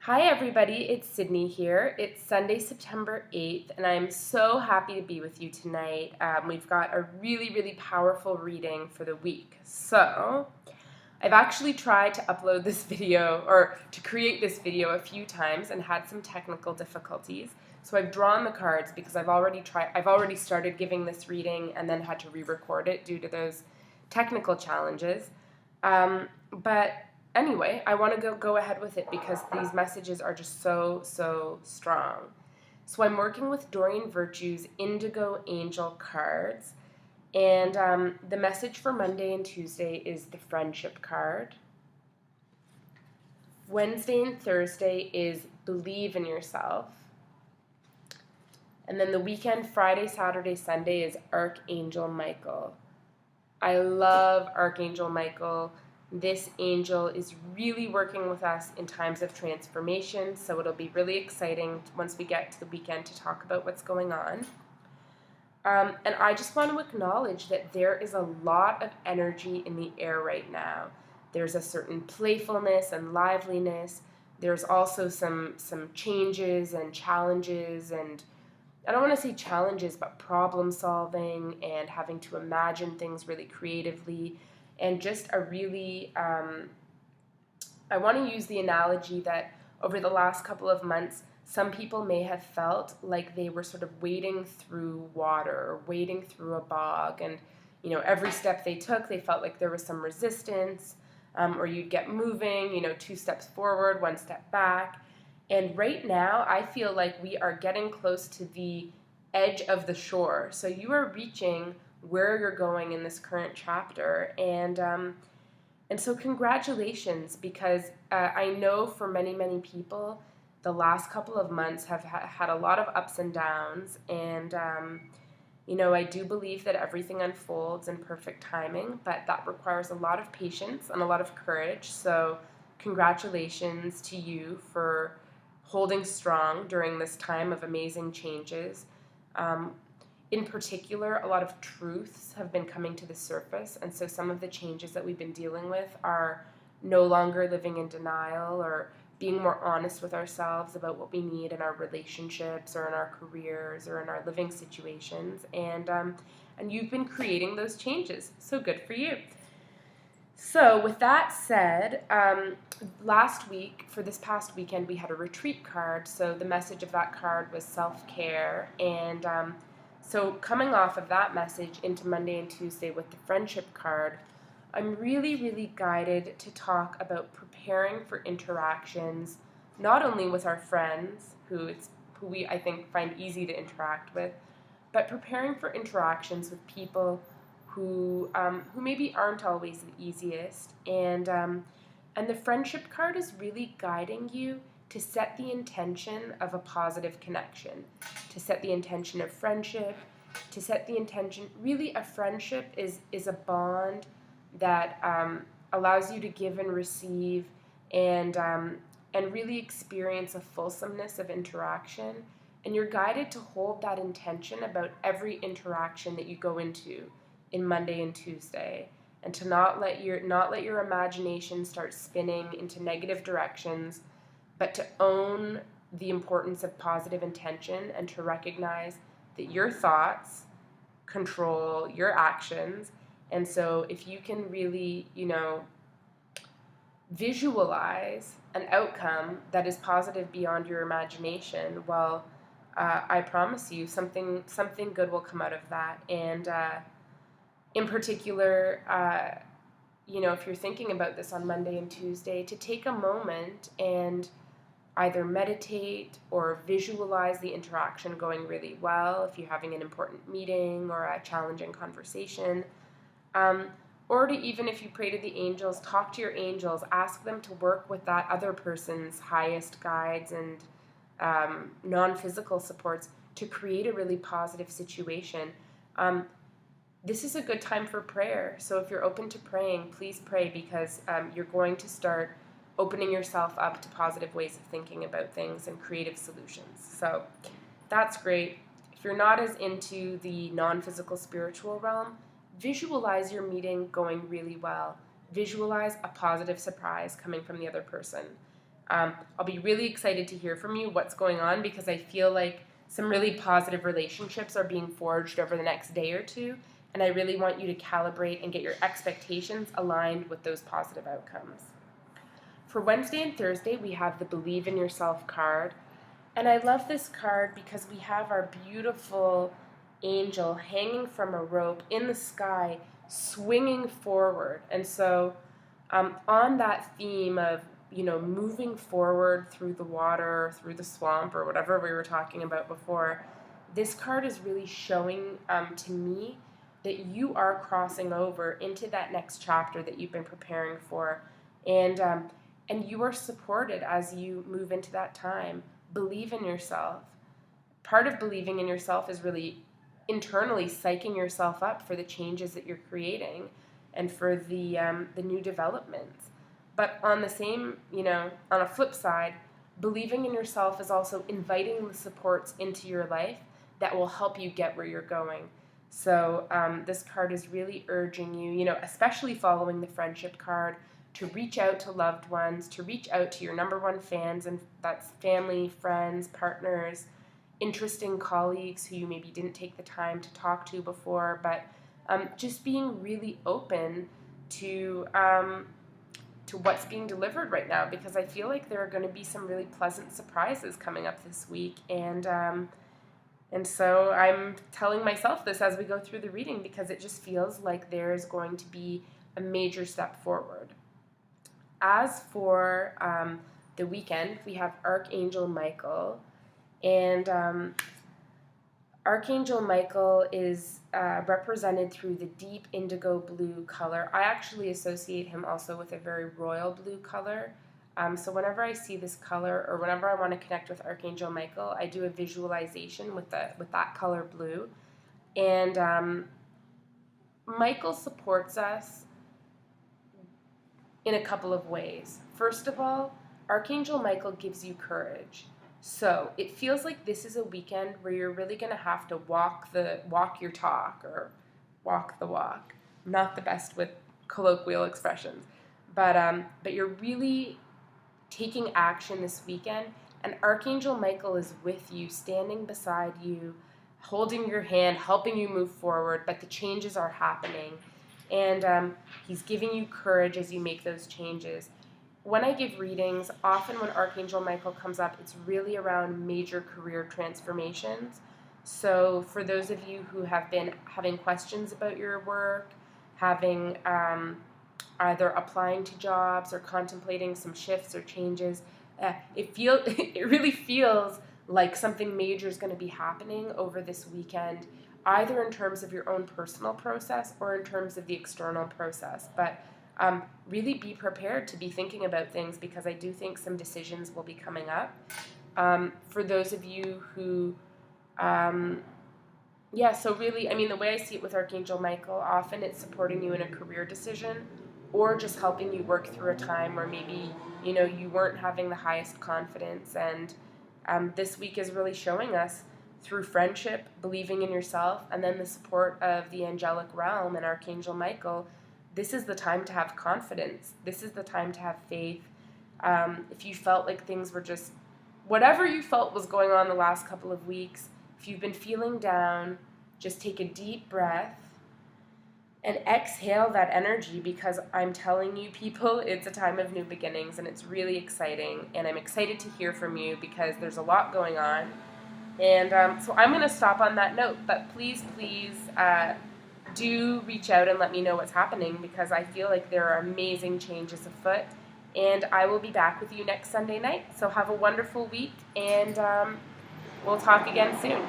Hi everybody, it's Sydney here. It's Sunday, September 8th, and I'm so happy to be with you tonight. We've got a really powerful reading for the week. So, I've actually tried to upload this video, or to create this video a few times and had some technical difficulties. So I've drawn the cards because I've already started giving this reading and then had to re-record it due to those technical challenges. But anyway, I want to go ahead with it because these messages are just so strong. So I'm working with Doreen Virtue's Indigo Angel cards, and the message for Monday and Tuesday is the Friendship card. Wednesday and Thursday is Believe in Yourself. And then the weekend, Friday, Saturday, Sunday, is Archangel Michael. I love Archangel Michael. This angel is really working with us in times of transformation, so it'll be really exciting once we get to the weekend to talk about what's going on. And I just want to acknowledge that there is a lot of energy in the air right now. There's a certain playfulness and liveliness. There's also some changes and challenges, and I don't want to say challenges, but problem solving and having to imagine things really creatively. And just a really, I want to use the analogy that over the last couple of months, some people may have felt like they were sort of wading through water or wading through a bog. And, every step they took, they felt like there was some resistance, or you'd get moving, 2 steps forward, 1 step back. And right now, I feel like we are getting close to the edge of the shore. So you are reaching where you're going in this current chapter, and so congratulations, because I know for many people the last couple of months have had a lot of ups and downs, and I do believe that everything unfolds in perfect timing, but that requires a lot of patience and a lot of courage. So congratulations to you for holding strong during this time of amazing changes. In particular, a lot of truths have been coming to the surface, and so some of the changes that we've been dealing with are no longer living in denial or being more honest with ourselves about what we need in our relationships or in our careers or in our living situations, and you've been creating those changes, so good for you. So with that said, last week, for this past weekend, we had a retreat card, so the message of that card was self-care, and so coming off of that message into Monday and Tuesday with the Friendship card, I'm really guided to talk about preparing for interactions, not only with our friends, who we, I think, find easy to interact with, but preparing for interactions with people who maybe aren't always the easiest. And the Friendship card is really guiding you to set the intention of a positive connection, to set the intention of friendship, to set the intention. Really, a friendship is a bond that allows you to give and receive, and really experience a fulsomeness of interaction. And you're guided to hold that intention about every interaction that you go into in Monday and Tuesday, and to not let your imagination start spinning into negative directions, but to own the importance of positive intention and to recognize that your thoughts control your actions. And so if you can really, visualize an outcome that is positive beyond your imagination, well, I promise you something good will come out of that. And in particular, if you're thinking about this on Monday and Tuesday, to take a moment and either meditate or visualize the interaction going really well if you're having an important meeting or a challenging conversation. Or to, even if you pray to the angels, talk to your angels, ask them to work with that other person's highest guides and non-physical supports to create a really positive situation. This is a good time for prayer. So if you're open to praying, please pray, because you're going to start opening yourself up to positive ways of thinking about things and creative solutions. So that's great. If you're not as into the non-physical spiritual realm, visualize your meeting going really well. Visualize a positive surprise coming from the other person. I'll be really excited to hear from you what's going on, because I feel like some really positive relationships are being forged over the next day or two, and I really want you to calibrate and get your expectations aligned with those positive outcomes. For Wednesday and Thursday, we have the Believe in Yourself card, and I love this card because we have our beautiful angel hanging from a rope in the sky, swinging forward. And so on that theme of, moving forward through the water, through the swamp, or whatever we were talking about before, this card is really showing to me that you are crossing over into that next chapter that you've been preparing for, and you are supported as you move into that time. Believe in yourself. Part of believing in yourself is really internally psyching yourself up for the changes that you're creating and for the new developments. But on the same, on a flip side, believing in yourself is also inviting the supports into your life that will help you get where you're going. So this card is really urging you, especially following the friendship card, to reach out to loved ones, to reach out to your number one fans, and that's family, friends, partners, interesting colleagues who you maybe didn't take the time to talk to before, but just being really open to what's being delivered right now, because I feel like there are going to be some really pleasant surprises coming up this week, and so I'm telling myself this as we go through the reading, because it just feels like there is going to be a major step forward. As for the weekend, we have Archangel Michael, and Archangel Michael is represented through the deep indigo blue color. I actually associate him also with a very royal blue color. So whenever I see this color, or whenever I want to connect with Archangel Michael, I do a visualization with that color blue. And Michael supports us in a couple of ways. First of all, Archangel Michael gives you courage. So it feels like this is a weekend where you're really going to have to walk your talk, or walk the walk. I'm not the best with colloquial expressions, but you're really taking action this weekend, and Archangel Michael is with you, standing beside you, holding your hand, helping you move forward, but the changes are happening, and he's giving you courage as you make those changes. When I give readings, often when Archangel Michael comes up, it's really around major career transformations. So for those of you who have been having questions about your work, having either applying to jobs or contemplating some shifts or changes, it really feels like something major is going to be happening over this weekend, either in terms of your own personal process or in terms of the external process. But really be prepared to be thinking about things, because I do think some decisions will be coming up. For those of you who, so really, the way I see it with Archangel Michael, often it's supporting you in a career decision, or just helping you work through a time where maybe, you weren't having the highest confidence. And this week is really showing us, through friendship, believing in yourself, and then the support of the angelic realm and Archangel Michael, this is the time to have confidence. This is the time to have faith. If you felt like things were just, whatever you felt was going on the last couple of weeks, if you've been feeling down, just take a deep breath and exhale that energy, because I'm telling you, people, it's a time of new beginnings, and it's really exciting, and I'm excited to hear from you because there's a lot going on. And so I'm going to stop on that note, but please, do reach out and let me know what's happening, because I feel like there are amazing changes afoot, and I will be back with you next Sunday night. So have a wonderful week, and we'll talk again soon.